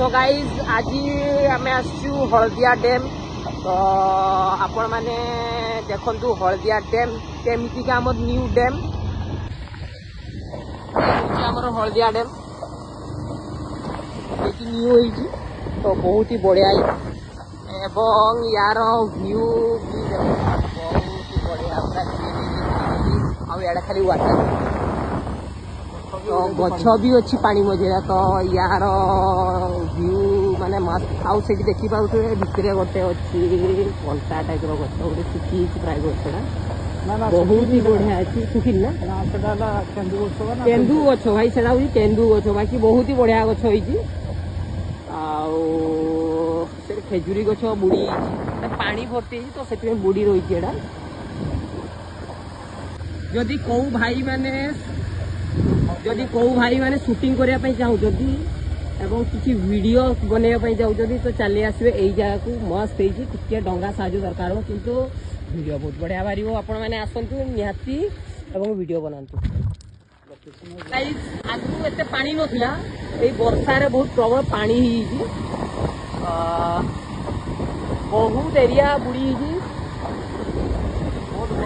so guys आज आम आसचु हलदिया dam तो आपण मैंने देखु हलदिया डैम केमिति का आम न्यू डैम आमर हलदिया डैम ये न्यू होती तो बहुत ही बढ़िया एवं यार व्यू भी बहुत ही बढ़िया पूरा खाली वाटर तो गछ भी अच्छी पानी मझे तो यार व्यू माने मस्त आउ से देखी पाते भितर गोटे अच्छी कंटा टाइप गछ गोटे सुखी प्राय गछटा बहुत ही बढ़िया अच्छी सुखी ना तेंदू गछ भाई से तेंदू गछ बाकी बहुत ही बढ़िया गछ होती खेजुरी गछ बुड़ी पानी भर्ती तो से बुड़ी रही है जदि कौ भाई माने शूटिंग करने चाहू एवं किसी वीडियो बनवाई चाहूँ तो चली आसवे यही जगह को मस्त होती डंगा साहय दरकार हो किंतु वीडियो बहुत बढ़िया बाहर आपण मैंने आसतु निहाती एवं वीडियो बनातु आगु एत पानी नाला वर्षार बहुत प्रबल पानी बहुत एरिया बुड़ी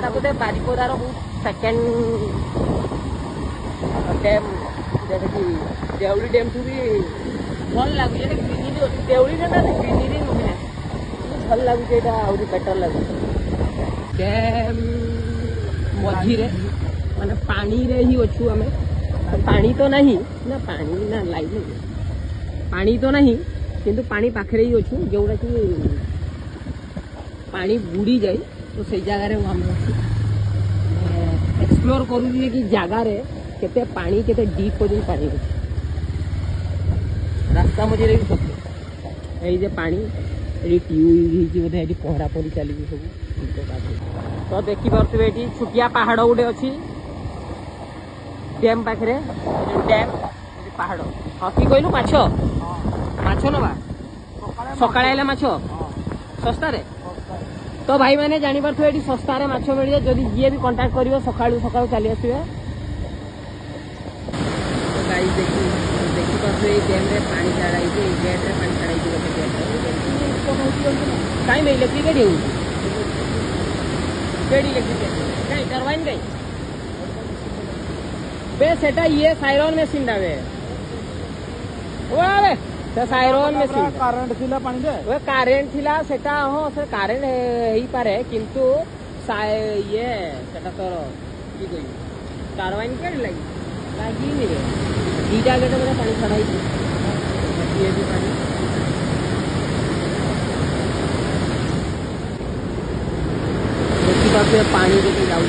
गोटे बारिपदार बहुत सेकेंड डैम जैसे कि देवली डैम ठू भी भल लगुच ग्रीनरी देवली ना ग्रीनरी नुहे भल लगुच बेटर लगुच डैम मझीरे माने पानी रे ही अच्छु आम पानी तो नहीं ना पानी ना लाइट पानी तो नहीं किंतु पानी पाखे ही अच्छु जोटा कि पानी बुड़ी जाए तो से जगार आम एक्सप्लोर करूँ कि जगार केते पानी केते डीप पर्यटन पानी रास्ता मझे भी सब ये पानी ये ट्यूब बोधे ये पहरा पड़ी चली सब तो देखी पारे ये छुटिया पहाड़ गोटे अच्छी डैम पाखे डैम पहाड़ हाँ कि कहलु माछ नवा सकाଳେ आइला माछ सस्ता रे तो भाई मैंने जापारे ये सस्तार माछ मिल जाए जदि जी भी कंटाक्ट कर सका चली आसवे देखी पारे डैम रे पानी छाड़ाई गेट रे पानी छाड़ाई गोटे गेट कहीं इलेक्ट्रिक गाड़ी होगी इलेक्ट्रिक कहीं टर्बाइन कहीं बे सेटा ये साइरन मशीन डावे ओए से साइरन मशीन करंट थिला पानी दे वे करंट थिला सेटा हो से करंट हेई पारे किंतु ये सेटा तोर की कोई टर्बाइन के लगी नहीं रे दीटा गेट में पानी छड़ाई ये भी पानी देखी पाते पानी के जाऊ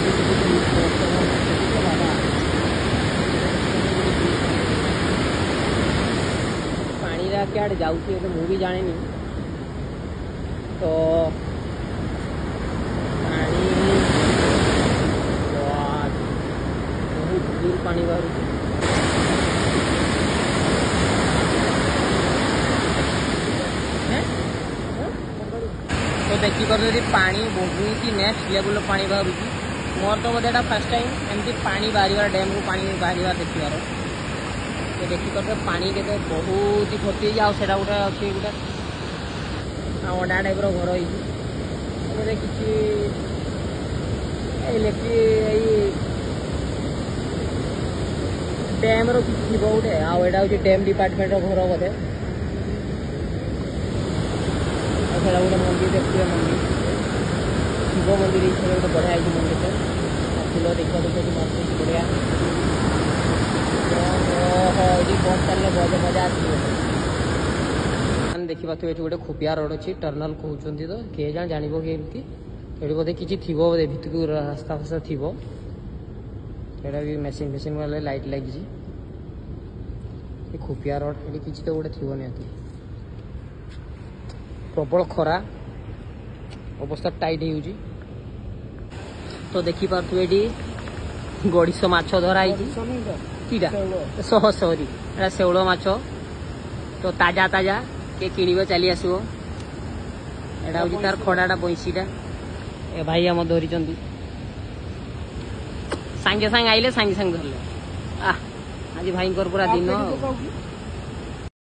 पानी रा क्या जाऊ तो मुझे जाने नहीं तो पानी बहुत दूर पानी बाहर तो देखी पारे पानी बहुत ही नेक्स्ट लेवल पानी बाहर मोर तो बोधे फर्स्ट टाइम एमती पानी बाहर डैम को पानी बाहर देखार तो देखी पारे पानी के बहुत ही भर्ती आटा गोटे अच्छे गोटे अंडा टाइप घर होते किसी इलेक्ट्रिक डैम रो किसी गोटे आटा हूँ डैम डिपार्टमेंट घर बोधे गोटे मंदिर देखिए मंदिर शिव मंदिर गोटे बढ़िया मंदिर फूल देखा मस्त बढ़िया ये बस चलने बहुत मजा आस देखी पाते गोटे खोपिया रोड अच्छी टर्नल कहते तो किए जान जान कि बोधे किसी थी बोधे भितर को रास्ता फास्ता थी भी मेसीन फेसीन वाले लाइट लगी खोपिया रोड ये किसी तो गोटे थी निहती प्रबल खरा अवस्था टाइट हो तो देखी पारे ये गड़िश माछ धराई कीटा सॉरी शेउल माछ तो ताजा ताजा के किणव चली आसो एटा हूँ तार खड़ाटा बंशीटा ए भाई आम धरी सांगे सांगे आइले सांगे सांगे धरले आज भाई पूरा दिन